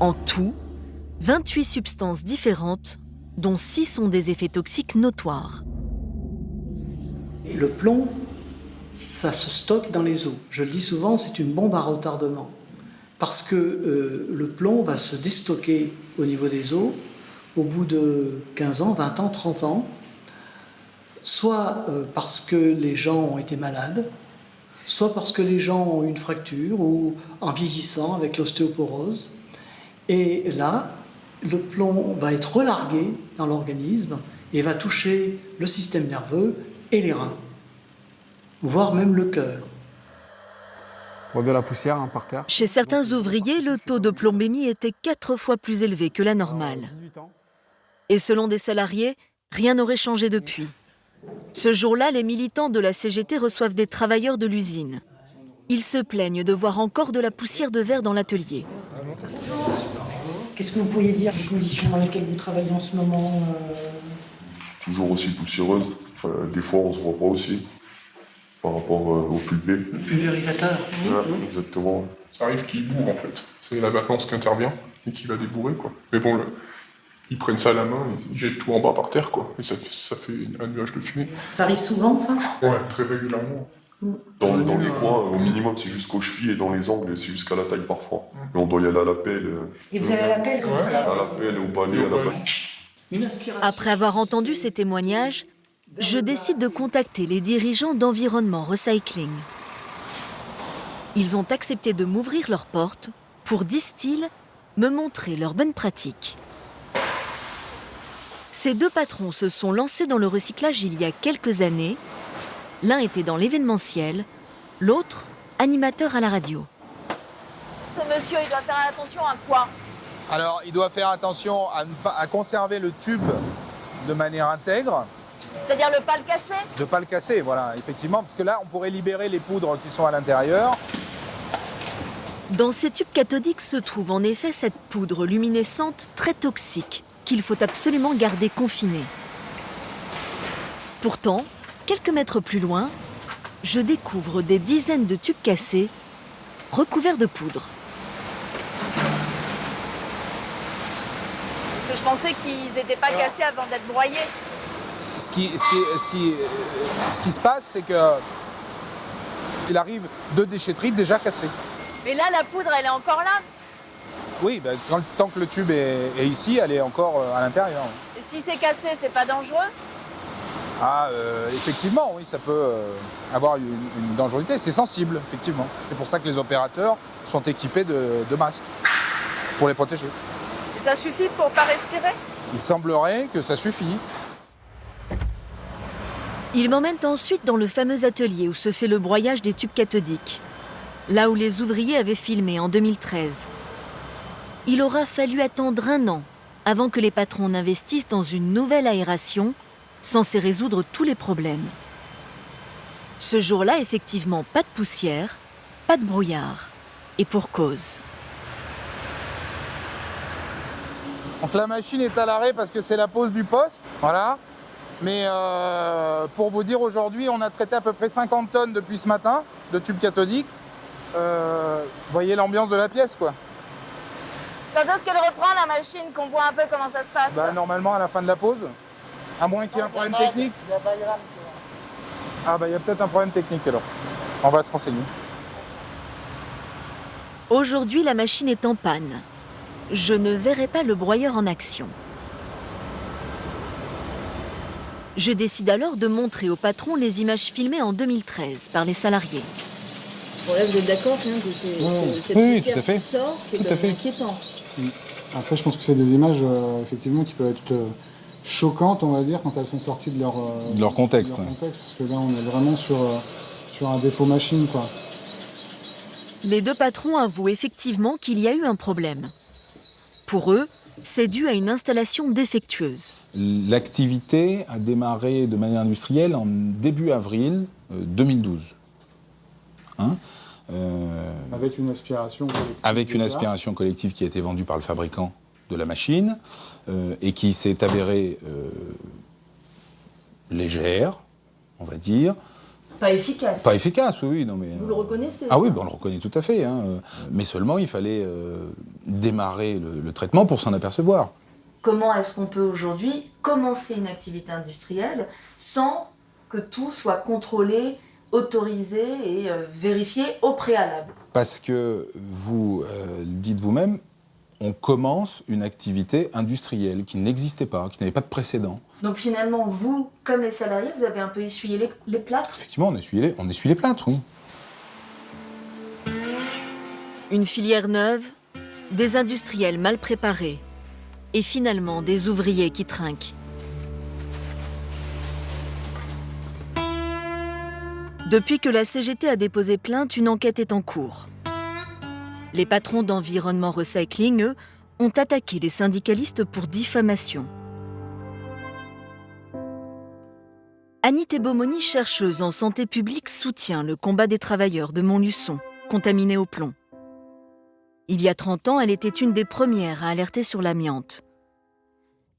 En tout, 28 substances différentes, dont 6 ont des effets toxiques notoires. Et le plomb, ça se stocke dans les os. Je le dis souvent, c'est une bombe à retardement. Parce que le plomb va se déstocker au niveau des os au bout de 15 ans, 20 ans, 30 ans, soit parce que les gens ont été malades, soit parce que les gens ont eu une fracture ou en vieillissant avec l'ostéoporose. Et là, le plomb va être relargué dans l'organisme et va toucher le système nerveux et les reins, voire même le cœur. On voit bien la poussière par terre. Chez certains ouvriers, le taux de plombémie était 4 fois plus élevé que la normale. Et selon des salariés, rien n'aurait changé depuis. Ce jour-là, les militants de la CGT reçoivent des travailleurs de l'usine. Ils se plaignent de voir encore de la poussière de verre dans l'atelier. Qu'est-ce que vous pourriez dire des conditions dans lesquelles vous travaillez en ce moment Toujours aussi poussiéreuse. Enfin, des fois, on ne se voit pas aussi par rapport au pulvé. Le pulvérisateur. Ouais, exactement. Ça arrive qu'il bourre en fait. C'est la balance qui intervient et qui va débourrer quoi. Mais bon, Ils prennent ça à la main, ils jettent tout en bas par terre, quoi. Et ça fait un nuage de fumée. Ça arrive souvent, ça? Ouais, très régulièrement. Dans les coins, au minimum, c'est jusqu'aux chevilles, et dans les angles, c'est jusqu'à la taille parfois. Et on doit y aller à la pelle. Et vous allez à la pelle comme ça? À la pelle, au balai, à la balai. Après avoir entendu ces témoignages, je décide de contacter les dirigeants d'Environnement Recycling. Ils ont accepté de m'ouvrir leurs portes pour, disent-ils, me montrer leurs bonnes pratiques. Ces deux patrons se sont lancés dans le recyclage il y a quelques années. L'un était dans l'événementiel, l'autre animateur à la radio. Ce monsieur, il doit faire attention à quoi? Alors, il doit faire attention à conserver le tube de manière intègre. C'est-à-dire ne pas le casser? De ne pas le casser, voilà, effectivement, parce que là, on pourrait libérer les poudres qui sont à l'intérieur. Dans ces tubes cathodiques se trouve en effet cette poudre luminescente très toxique qu'il faut absolument garder confinée. Pourtant, quelques mètres plus loin, je découvre des dizaines de tubes cassés, recouverts de poudre. Parce que je pensais qu'ils n'étaient pas cassés avant d'être broyés. Ce qui se passe, c'est que il arrive de déchetteries déjà cassées. Mais là, la poudre, elle est encore là. Oui, ben, tant que le tube est ici, elle est encore à l'intérieur. Et si c'est cassé, c'est pas dangereux? Effectivement, oui, ça peut avoir une dangerosité. C'est sensible, effectivement. C'est pour ça que les opérateurs sont équipés de masques pour les protéger. Et ça suffit pour pas respirer? Il semblerait que ça suffit. Ils m'emmènent ensuite dans le fameux atelier où se fait le broyage des tubes cathodiques, là où les ouvriers avaient filmé en 2013. Il aura fallu attendre 1 an avant que les patrons n'investissent dans une nouvelle aération censée résoudre tous les problèmes. Ce jour-là, effectivement, pas de poussière, pas de brouillard, et pour cause. Donc la machine est à l'arrêt parce que c'est la pause du poste, voilà. Mais pour vous dire, aujourd'hui, on a traité à peu près 50 tonnes depuis ce matin de tubes cathodiques. Vous voyez l'ambiance de la pièce, quoi. Quand est-ce qu'elle reprend la machine, qu'on voit un peu comment ça se passe? Bah, normalement à la fin de la pause, à moins qu'il y ait un problème technique. Ah bah il y a peut-être un problème technique alors. On va se renseigner. Aujourd'hui, la machine est en panne. Je ne verrai pas le broyeur en action. Je décide alors de montrer au patron les images filmées en 2013 par les salariés. Bon là vous êtes d'accord quand même que cette poussière qui sort, c'est quand même inquiétant. Après je pense que c'est des images effectivement qui peuvent être choquantes, on va dire, quand elles sont sorties de leur contexte. Parce que là on est vraiment sur un défaut machine, quoi. Les deux patrons avouent effectivement qu'il y a eu un problème. Pour eux, c'est dû à une installation défectueuse. L'activité a démarré de manière industrielle en début avril 2012. Avec une aspiration collective. Avec une aspiration collective qui a été vendue par le fabricant de la machine et qui s'est avérée légère, on va dire. Pas efficace. Pas efficace, oui, non mais... Vous le reconnaissez? Ah oui, ben on le reconnaît tout à fait. Mais seulement, il fallait démarrer le traitement pour s'en apercevoir. Comment est-ce qu'on peut aujourd'hui commencer une activité industrielle sans que tout soit contrôlé, autorisé et vérifié au préalable? Parce que vous le dites vous-même, on commence une activité industrielle qui n'existait pas, qui n'avait pas de précédent. Donc finalement, vous, comme les salariés, vous avez un peu essuyé les plâtres? Effectivement, on essuie les plâtres, oui. Une filière neuve, des industriels mal préparés et finalement des ouvriers qui trinquent. Depuis que la CGT a déposé plainte, une enquête est en cours. Les patrons d'Environnement Recycling, eux, ont attaqué les syndicalistes pour diffamation. Annie Thébomoni, chercheuse en santé publique, soutient le combat des travailleurs de Montluçon, contaminés au plomb. Il y a 30 ans, elle était une des premières à alerter sur l'amiante.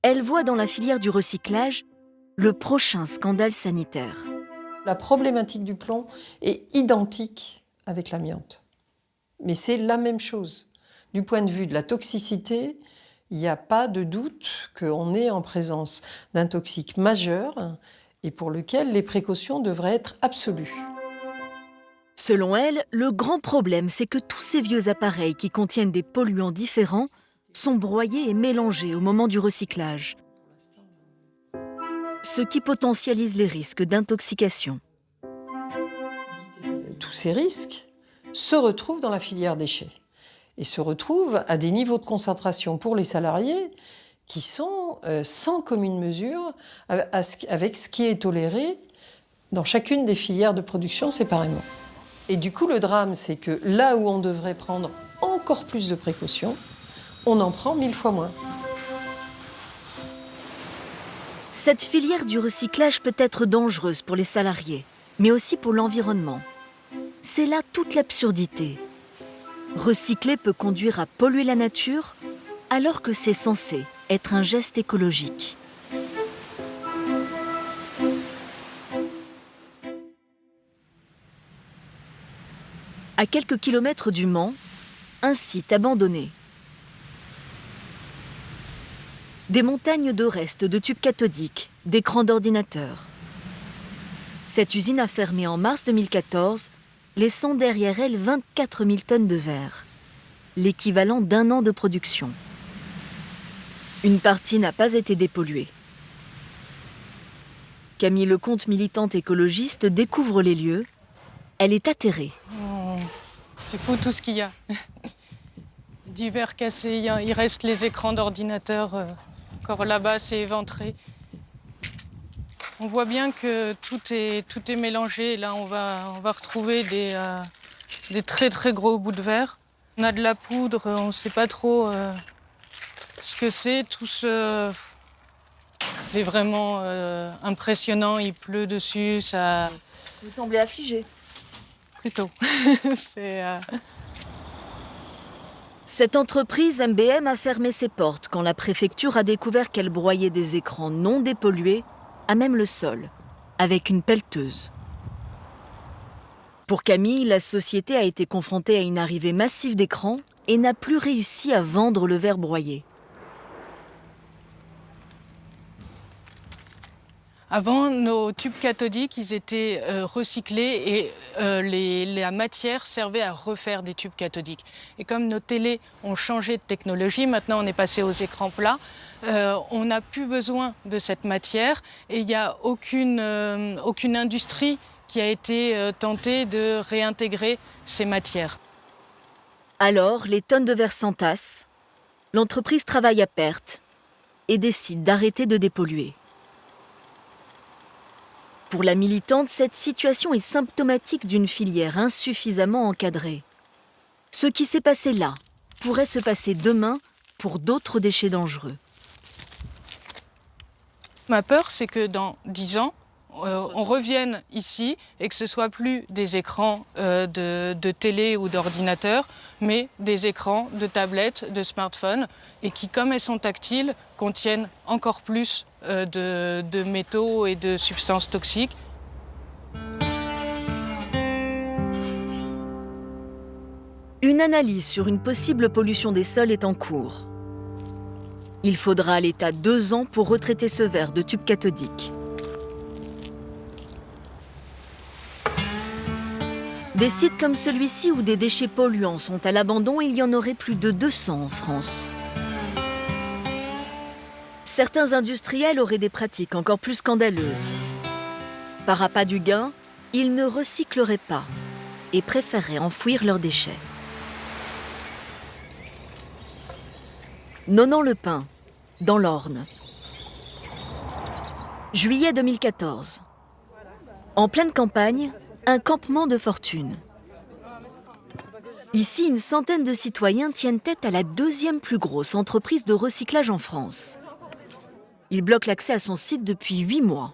Elle voit dans la filière du recyclage le prochain scandale sanitaire. La problématique du plomb est identique avec l'amiante. Mais c'est la même chose. Du point de vue de la toxicité, il n'y a pas de doute qu'on est en présence d'un toxique majeur et pour lequel les précautions devraient être absolues. Selon elle, le grand problème, c'est que tous ces vieux appareils qui contiennent des polluants différents sont broyés et mélangés au moment du recyclage, ce qui potentialise les risques d'intoxication. Tous ces risques se retrouvent dans la filière déchets et se retrouvent à des niveaux de concentration pour les salariés qui sont sans commune mesure avec ce qui est toléré dans chacune des filières de production séparément. Et du coup, le drame, c'est que là où on devrait prendre encore plus de précautions, on en prend 1000 fois moins. Cette filière du recyclage peut être dangereuse pour les salariés, mais aussi pour l'environnement. C'est là toute l'absurdité. Recycler peut conduire à polluer la nature, alors que c'est censé être un geste écologique. À quelques kilomètres du Mans, un site abandonné. Des montagnes de restes de tubes cathodiques, d'écrans d'ordinateur. Cette usine a fermé en mars 2014, laissant derrière elle 24 000 tonnes de verre, l'équivalent d'1 an de production. Une partie n'a pas été dépolluée. Camille Lecomte, militante écologiste, découvre les lieux. Elle est atterrée. Oh, c'est fou tout ce qu'il y a. Du verre cassé, il reste les écrans d'ordinateur. Encore là-bas, c'est éventré. On voit bien que tout est mélangé. Là, on va retrouver des très très gros bouts de verre. On a de la poudre, on ne sait pas trop ce que c'est. C'est vraiment impressionnant. Il pleut dessus. Ça... Vous semblez affligé. Plutôt. Cette entreprise MBM a fermé ses portes quand la préfecture a découvert qu'elle broyait des écrans non dépollués à même le sol, avec une pelleteuse. Pour Camille, la société a été confrontée à une arrivée massive d'écrans et n'a plus réussi à vendre le verre broyé. Avant, nos tubes cathodiques, ils étaient recyclés et la matière servait à refaire des tubes cathodiques. Et comme nos télés ont changé de technologie, maintenant on est passé aux écrans plats, on n'a plus besoin de cette matière et il n'y a aucune industrie qui a été tentée de réintégrer ces matières. Alors, les tonnes de verre s'entassent, l'entreprise travaille à perte et décide d'arrêter de dépolluer. Pour la militante, cette situation est symptomatique d'une filière insuffisamment encadrée. Ce qui s'est passé là pourrait se passer demain pour d'autres déchets dangereux. Ma peur, c'est que dans 10 ans, on revienne ici et que ce ne soit plus des écrans de télé ou d'ordinateur, mais des écrans de tablettes, de smartphones, et qui, comme elles sont tactiles, contiennent encore plus de métaux et de substances toxiques. Une analyse sur une possible pollution des sols est en cours. Il faudra à l'État 2 ans pour retraiter ce verre de tube cathodique. Des sites comme celui-ci où des déchets polluants sont à l'abandon, il y en aurait plus de 200 en France. Certains industriels auraient des pratiques encore plus scandaleuses. Par appât du gain, ils ne recycleraient pas et préféreraient enfouir leurs déchets. Nonan-le-Pin, dans l'Orne. Juillet 2014. En pleine campagne, un campement de fortune. Ici, une centaine de citoyens tiennent tête à la 2e plus grosse entreprise de recyclage en France. Ils bloquent l'accès à son site depuis 8 mois.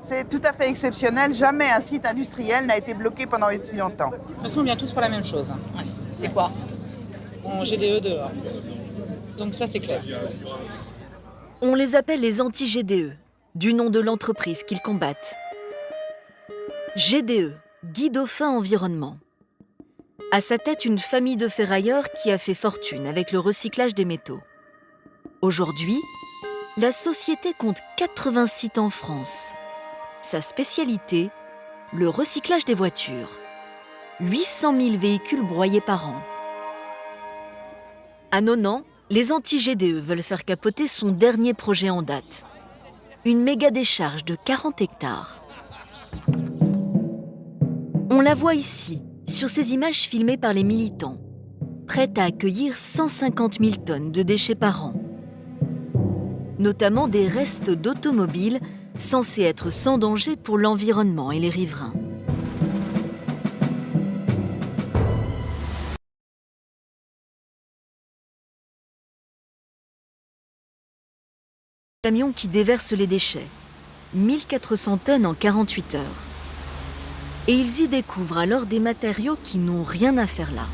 C'est tout à fait exceptionnel. Jamais un site industriel n'a été bloqué pendant aussi longtemps. De toute façon, on vient tous pour la même chose. Ouais. C'est quoi? En GDE dehors. Donc ça, c'est clair. On les appelle les anti-GDE, du nom de l'entreprise qu'ils combattent. GDE, Guy Dauphin Environnement. À sa tête, une famille de ferrailleurs qui a fait fortune avec le recyclage des métaux. Aujourd'hui, la société compte 80 sites en France. Sa spécialité, le recyclage des voitures. 800 000 véhicules broyés par an. À Nonant, les anti-GDE veulent faire capoter son dernier projet en date. Une méga décharge de 40 hectares. On la voit ici, sur ces images filmées par les militants, prête à accueillir 150 000 tonnes de déchets par an. Notamment des restes d'automobiles censés être sans danger pour l'environnement et les riverains. Camion qui déverse les déchets, 1400 tonnes en 48 heures. Et ils y découvrent alors des matériaux qui n'ont rien à faire là.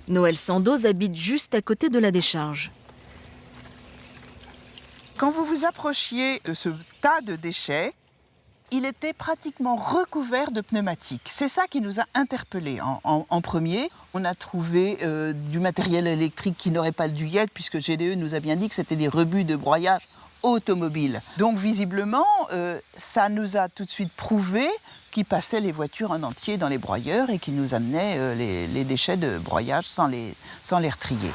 Noël Sandoz habite juste à côté de la décharge. Quand vous vous approchiez de ce tas de déchets, il était pratiquement recouvert de pneumatiques. C'est ça qui nous a interpellés en premier. On a trouvé du matériel électrique qui n'aurait pas dû y être, puisque GDE nous a bien dit que c'était des rebuts de broyage automobile. Donc visiblement, ça nous a tout de suite prouvé qu'ils passaient les voitures en entier dans les broyeurs et qu'ils nous amenaient les déchets de broyage sans les retrier.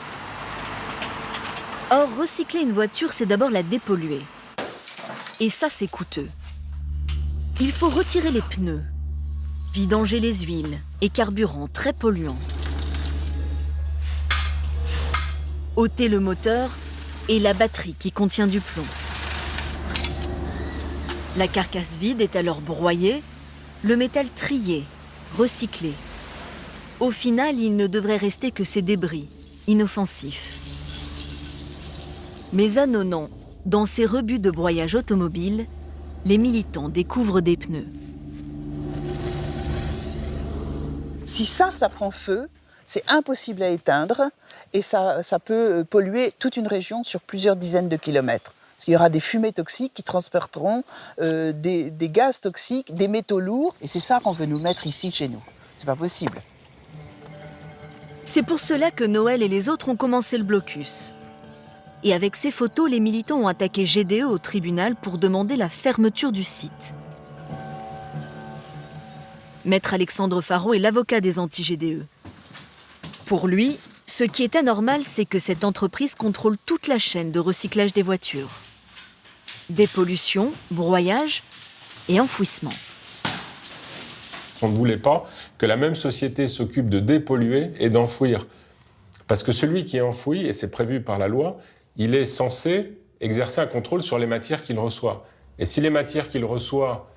Or, recycler une voiture, c'est d'abord la dépolluer. Et ça, c'est coûteux. Il faut retirer les pneus, vidanger les huiles et carburants très polluants, ôter le moteur et la batterie qui contient du plomb. La carcasse vide est alors broyée, le métal trié, recyclé. Au final, il ne devrait rester que ces débris, inoffensifs. Mais à Nonant, dans ces rebuts de broyage automobile, les militants découvrent des pneus. Si ça prend feu, c'est impossible à éteindre et ça peut polluer toute une région sur plusieurs dizaines de kilomètres. Il y aura des fumées toxiques qui transporteront des gaz toxiques, des métaux lourds, et c'est ça qu'on veut nous mettre ici chez nous. C'est pas possible. C'est pour cela que Noël et les autres ont commencé le blocus. Et avec ces photos, les militants ont attaqué GDE au tribunal pour demander la fermeture du site. Maître Alexandre Farot est l'avocat des anti-GDE. Pour lui, ce qui est anormal, c'est que cette entreprise contrôle toute la chaîne de recyclage des voitures. Dépollution, broyage et enfouissement. On ne voulait pas que la même société s'occupe de dépolluer et d'enfouir. Parce que celui qui enfouit, et c'est prévu par la loi, il est censé exercer un contrôle sur les matières qu'il reçoit. Et si les matières qu'il reçoit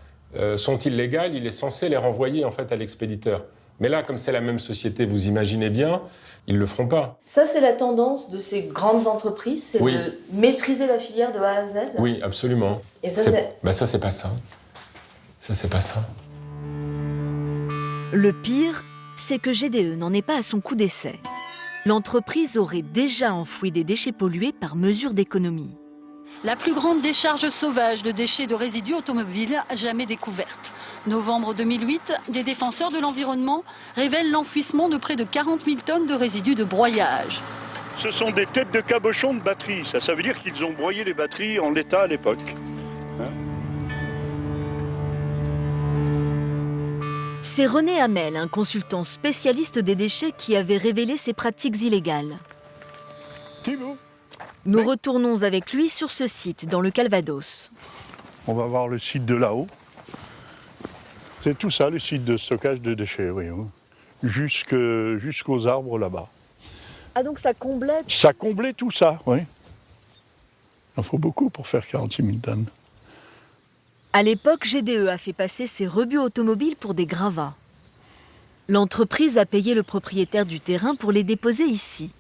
sont illégales, il est censé les renvoyer en fait à l'expéditeur. Mais là, comme c'est la même société, vous imaginez bien, ils ne le feront pas. Ça, c'est la tendance de ces grandes entreprises, c'est Oui. de maîtriser la filière de A à Z. Oui, absolument. Et ça, c'est... Ça, c'est pas ça. Ça, c'est pas ça. Le pire, c'est que GDE n'en est pas à son coup d'essai. L'entreprise aurait déjà enfoui des déchets pollués par mesure d'économie. La plus grande décharge sauvage de déchets de résidus automobiles jamais découverte. Novembre 2008, des défenseurs de l'environnement révèlent l'enfouissement de près de 40 000 tonnes de résidus de broyage. Ce sont des têtes de cabochon de batteries. Ça veut dire qu'ils ont broyé les batteries en l'état à l'époque. C'est René Hamel, un consultant spécialiste des déchets, qui avait révélé ces pratiques illégales. Nous retournons avec lui sur ce site, dans le Calvados. On va voir le site de là-haut. C'est tout ça, le site de stockage de déchets, oui. Jusqu'aux arbres là-bas. Ah, donc ça comblait... Ça comblait tout ça, oui. Il en faut beaucoup pour faire 46 000 tonnes. À l'époque, GDE a fait passer ses rebuts automobiles pour des gravats. L'entreprise a payé le propriétaire du terrain pour les déposer ici,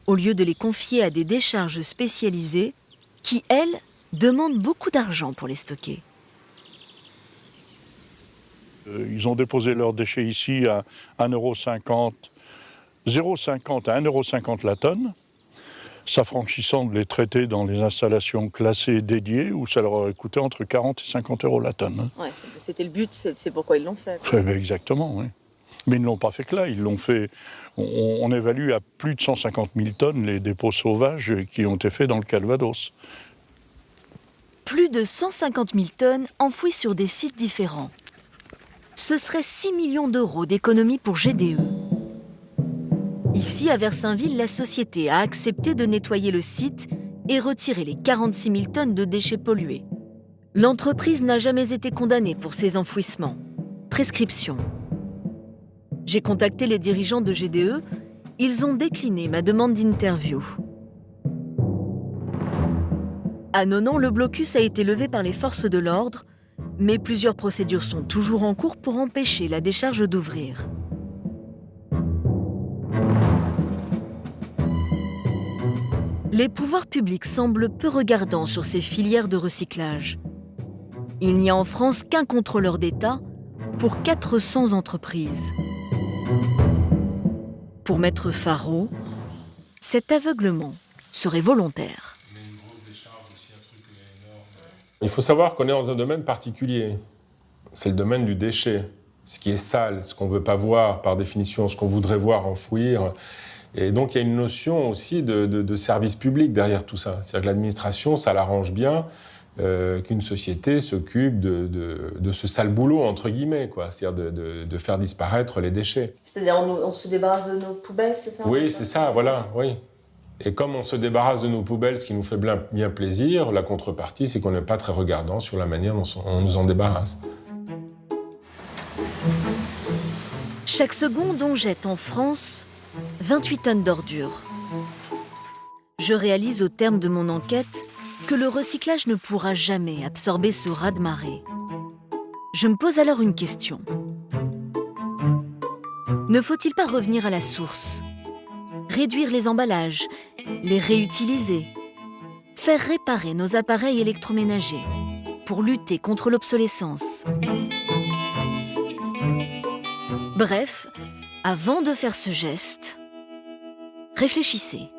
au lieu de les confier à des décharges spécialisées qui, elles, demandent beaucoup d'argent pour les stocker. Ils ont déposé leurs déchets ici à 1,50 €, 0,50 à 1,50 € la tonne, s'affranchissant de les traiter dans les installations classées dédiées où ça leur aurait coûté entre 40 et 50 € la tonne. Ouais, c'était le but, c'est pourquoi ils l'ont fait. Exactement, oui. Mais ils ne l'ont pas fait que là, ils l'ont fait. On évalue à plus de 150 000 tonnes les dépôts sauvages qui ont été faits dans le Calvados. Plus de 150 000 tonnes enfouies sur des sites différents. Ce serait 6 millions d'euros d'économie pour GDE. Ici, à Versainville, la société a accepté de nettoyer le site et retirer les 46 000 tonnes de déchets pollués. L'entreprise n'a jamais été condamnée pour ces enfouissements. Prescription. J'ai contacté les dirigeants de GDE. Ils ont décliné ma demande d'interview. À Nonan, le blocus a été levé par les forces de l'ordre, mais plusieurs procédures sont toujours en cours pour empêcher la décharge d'ouvrir. Les pouvoirs publics semblent peu regardants sur ces filières de recyclage. Il n'y a en France qu'un contrôleur d'État pour 400 entreprises. Pour Maître Faraud, cet aveuglement serait volontaire. Il faut savoir qu'on est dans un domaine particulier. C'est le domaine du déchet. Ce qui est sale, ce qu'on ne veut pas voir par définition, ce qu'on voudrait voir enfouir. Et donc il y a une notion aussi de service public derrière tout ça. C'est-à-dire que l'administration, ça l'arrange bien qu'une société s'occupe de ce sale boulot, entre guillemets, quoi. C'est-à-dire de faire disparaître les déchets. C'est-à-dire on se débarrasse de nos poubelles, c'est ça? Oui, c'est ça, voilà, oui. Et comme on se débarrasse de nos poubelles, ce qui nous fait bien plaisir, la contrepartie, c'est qu'on n'est pas très regardant sur la manière dont on nous en débarrasse. Chaque seconde, on jette en France 28 tonnes d'ordures. Je réalise au terme de mon enquête que le recyclage ne pourra jamais absorber ce raz-de-marée. Je me pose alors une question. Ne faut-il pas revenir à la source ? Réduire les emballages, les réutiliser, faire réparer nos appareils électroménagers pour lutter contre l'obsolescence. Bref, avant de faire ce geste, réfléchissez.